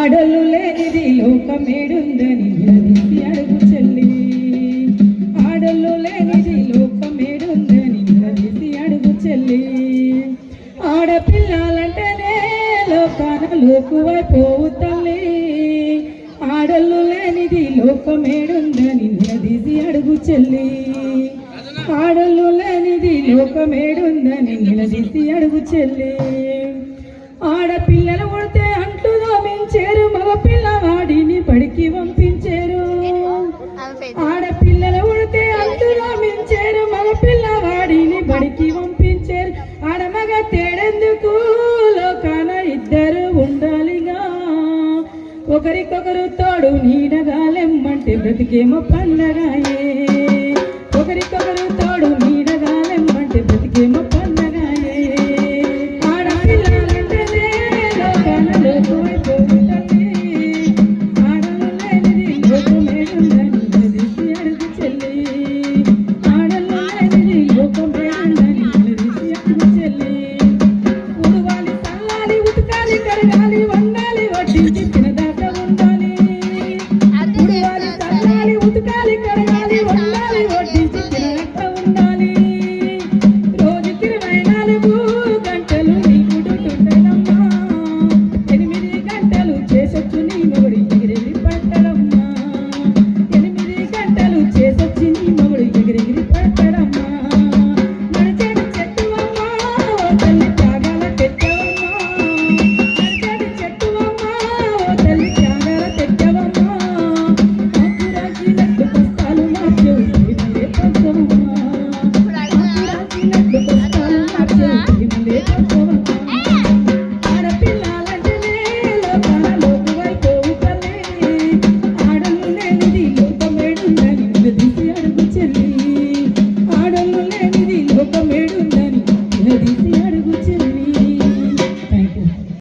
ఆడలు లేనిది లోకమేడుందని నిలదీసి అడుగు చెల్లి. ఆడలు లేనిది లోకమేడుందని నిలదీసి అడుగు చెల్లి. ఆడపిల్లలంటేనే లోకాన లోకువైపోవు తల్లి. ఆడలు లేనిది లోకమేడుందని నిలదీసి అడుగు చెల్లి. ఆడలు లేనిది లోకమేడుందని నిలదీసి అడుగు చెల్లి. ఆడపిల్లలు ఉడితే అంటూ దోమించారు, మగపిల్లవాడిని బడికి పంపించారు. ఆడపిల్లలు ఉడితే అంటూ దోమించారు, మగపిల్లవాడిని బడికి పంపించారు. ఆడమగ తేడెందుకు లోకాన ఇద్దరు ఉండాలిగా. ఒకరికొకరు తోడు నీడగా లెమ్మంటే బ్రతికేమో పండగాయే.